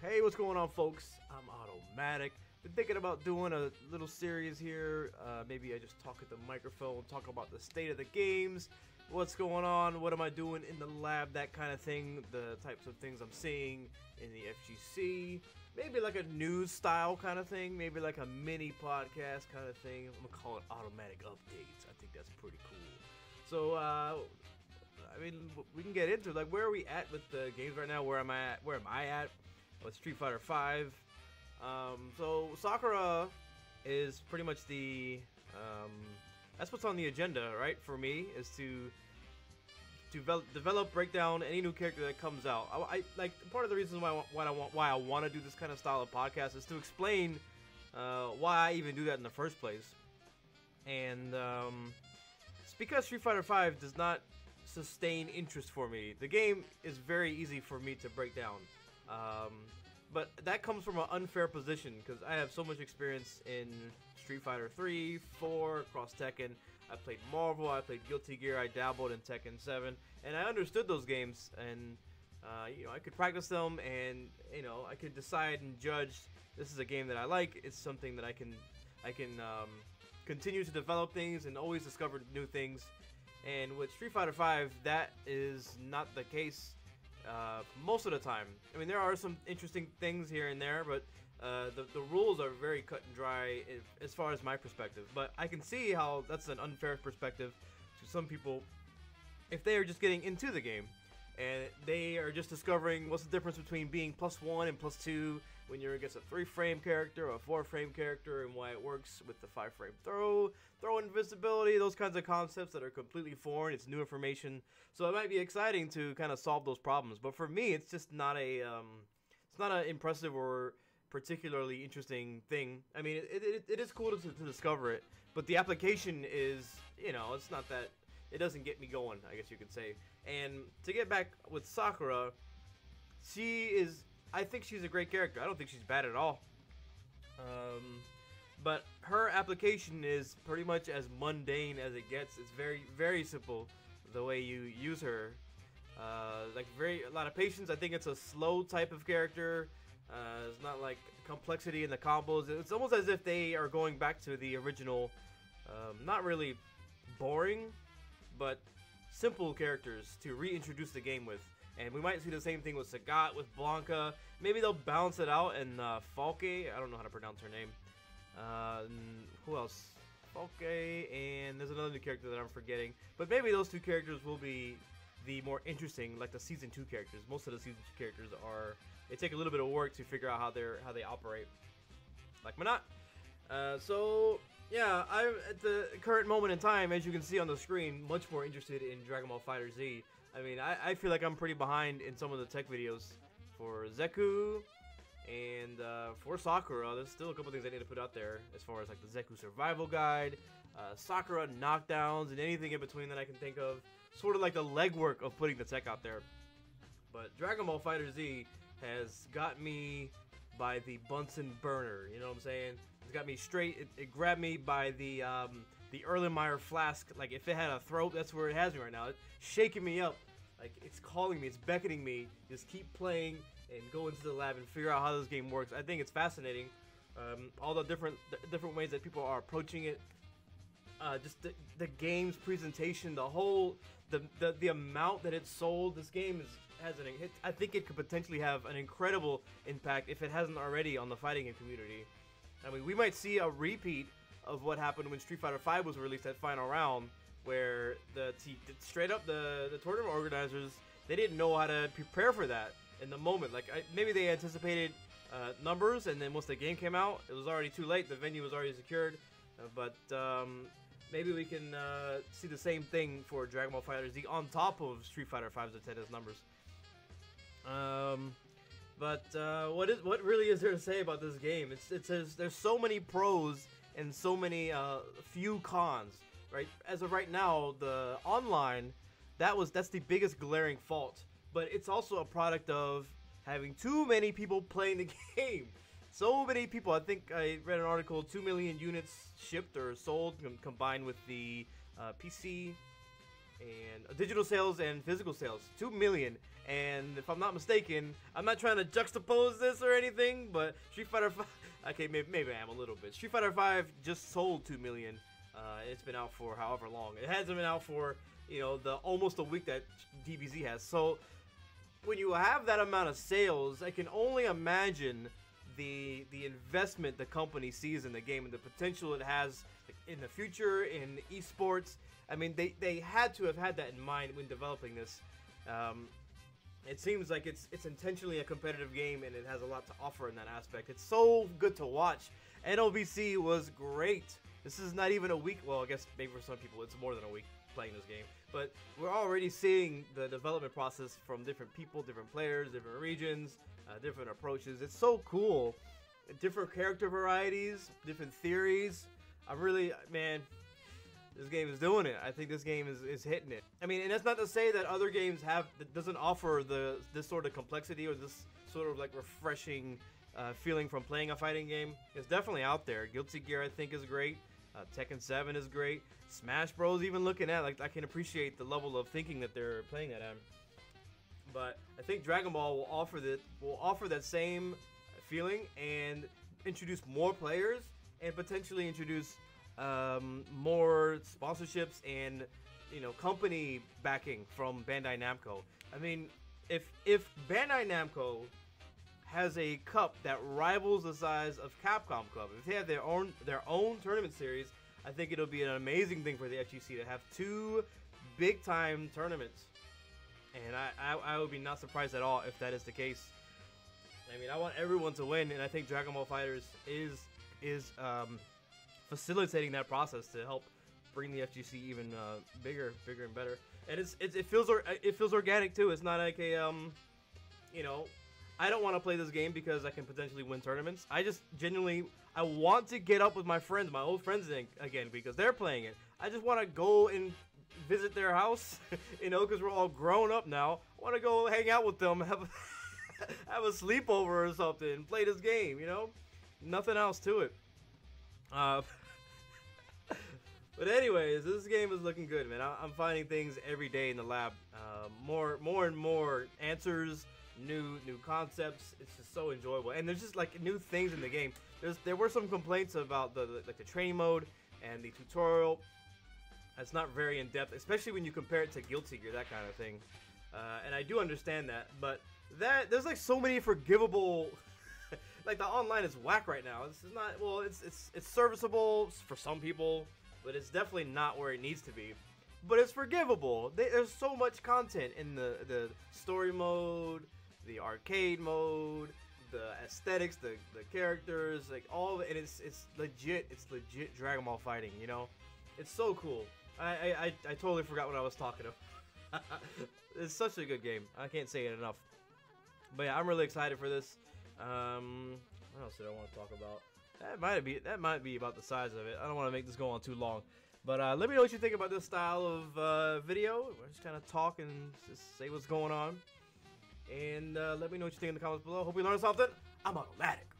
Hey, what's going on, folks? I'm AutoMattock. Been thinking about doing a little series here. Maybe I just talk at the microphone, talk about the state of the games, what's going on, what am I doing in the lab, that kind of thing, the types of things I'm seeing in the FGC. Maybe like a news style kind of thing, maybe like a mini podcast kind of thing. I'm gonna call it AutoMattock Updates. I think that's pretty cool. So, I mean, we can get into it. Like, where are we at with the games right now? Where am I at with Street Fighter V? So Sakura is pretty much the that's what's on the agenda, right? For me, is to develop, break down any new character that comes out. I like, part of the reason why I want to do this kind of style of podcast is to explain why I even do that in the first place. And it's because Street Fighter V does not sustain interest for me. The game is very easy for me to break down. But that comes from an unfair position because I have so much experience in Street Fighter 3, 4, across Tekken. I played Marvel, I played Guilty Gear, I dabbled in Tekken 7, and I understood those games, and I could practice them, and I could decide and judge. This is a game that I like. It's something that I can continue to develop things and always discover new things. And with Street Fighter V, that is not the case. Most of the time. I mean, there are some interesting things here and there, but the rules are very cut and dry as far as my perspective. But I can see how that's an unfair perspective to some people if they are just getting into the game and they are just discovering what's the difference between being +1 and +2 when you're against a 3-frame character or a 4-frame character, and why it works with the 5-frame throw invisibility, those kinds of concepts that are completely foreign. It's new information, so it might be exciting to kind of solve those problems. But for me, it's just not an impressive or particularly interesting thing. I mean, it is cool to discover it, but the application is, it's not that. It doesn't get me going, I guess you could say. And to get back with Sakura, I think she's a great character. I don't think she's bad at all. But her application is pretty much as mundane as it gets. It's very, very simple the way you use her. Like, a lot of patience. I think it's a slow type of character. It's not like complexity in the combos. It's almost as if they are going back to the original, not really boring, but simple characters to reintroduce the game with. And we might see the same thing with Sagat, with Blanca. Maybe they'll balance it out, and Falke, I don't know how to pronounce her name. Who else? Falke, and there's another new character that I'm forgetting. But maybe those two characters will be the more interesting, like the Season 2 characters. Most of the Season 2 characters they take a little bit of work to figure out how they operate. Like Manat. So yeah, I'm at the current moment in time, as you can see on the screen, much more interested in Dragon Ball FighterZ. I mean, I feel like I'm pretty behind in some of the tech videos for Zeku and for Sakura. There's still a couple things I need to put out there as far as like the Zeku survival guide, Sakura knockdowns, and anything in between that I can think of. Sort of like the legwork of putting the tech out there. But Dragon Ball FighterZ has got me by the Bunsen burner, you know what I'm saying? It's got me straight. It grabbed me by the Erlenmeyer flask. Like, if it had a throat, that's where it has me right now. It's shaking me up. Like, it's calling me, it's beckoning me. Just keep playing and go into the lab and figure out how this game works. I think it's fascinating. All the different ways that people are approaching it. Just the game's presentation, the amount that it's sold. This game I think it could potentially have an incredible impact if it hasn't already on the fighting game community. I mean, we might see a repeat of what happened when Street Fighter V was released at Final Round, where straight up the tournament organizers, they didn't know how to prepare for that in the moment. Like, maybe they anticipated numbers, and then once the game came out, it was already too late. The venue was already secured. But maybe we can see the same thing for Dragon Ball FighterZ on top of Street Fighter V's attendance numbers. But what really is there to say about this game? It says there's so many pros and so many few cons, right? As of right now, the online, that's the biggest glaring fault. But it's also a product of having too many people playing the game. So many people. I think I read an article, 2 million units shipped or sold combined with the PC and digital sales and physical sales, 2 million. And if I'm not mistaken, I'm not trying to juxtapose this or anything, but Street Fighter 5, okay, maybe I am a little bit. Street Fighter 5 just sold 2 million. It's been out for however long. It hasn't been out for, you know, the almost a week that DBZ has. So when you have that amount of sales, I can only imagine the investment the company sees in the game and the potential it has in the future in esports. I mean, they had to have had that in mind when developing this. It seems like it's intentionally a competitive game, and it has a lot to offer in that aspect. It's so good to watch. NOBC was great. This is not even a week. Well, I guess maybe for some people it's more than a week playing this game. But we're already seeing the development process from different people, different players, different regions, different approaches. It's so cool. Different character varieties, different theories. I'm really, man, this game is doing it. I think this game is hitting it. I mean, and that's not to say that other games that doesn't offer this sort of complexity or this sort of like refreshing feeling from playing a fighting game. It's definitely out there. Guilty Gear, I think, is great. Tekken 7 is great. Smash Bros. Even looking at, like, I can appreciate the level of thinking that they're playing that at. But I think Dragon Ball will offer that same feeling and introduce more players and potentially introduce more sponsorships and, you know, company backing from Bandai Namco. I mean, if Bandai Namco has a cup that rivals the size of Capcom Cup, if they have their own tournament series, I think it'll be an amazing thing for the FGC to have 2 big time tournaments. And I would be not surprised at all if that is the case. I mean, I want everyone to win, and I think Dragon Ball FighterZ is facilitating that process to help bring the FGC even bigger and better. And it feels organic too. It's not like a you know, I don't want to play this game because I can potentially win tournaments. I just genuinely want to get up with my friends, my old friends again, because they're playing it. I just want to go and visit their house, you know, because we're all grown up now. I want to go hang out with them, have a sleepover or something, play this game, you know? Nothing else to it. But anyways, this game is looking good, man. I'm finding things every day in the lab. More and more answers, new concepts. It's just so enjoyable, and there's just like new things in the game. There were some complaints about the training mode and the tutorial. It's not very in depth, especially when you compare it to Guilty Gear, that kind of thing. And I do understand that, but there's like so many forgivable. Like the online is whack right now. This is not, well, it's serviceable for some people, but it's definitely not where it needs to be. But it's forgivable. There's so much content in the story mode, the arcade mode, the aesthetics, the characters, like all of it. And it's legit. It's legit Dragon Ball fighting. You know, it's so cool. I totally forgot what I was talking of. It's such a good game. I can't say it enough. But yeah, I'm really excited for this. What else did I want to talk about? That might be about the size of it. I don't want to make this go on too long. But let me know what you think about this style of video. We're just kind of talk and just say what's going on. And let me know what you think in the comments below. Hope you learned something. I'm AutoMattock.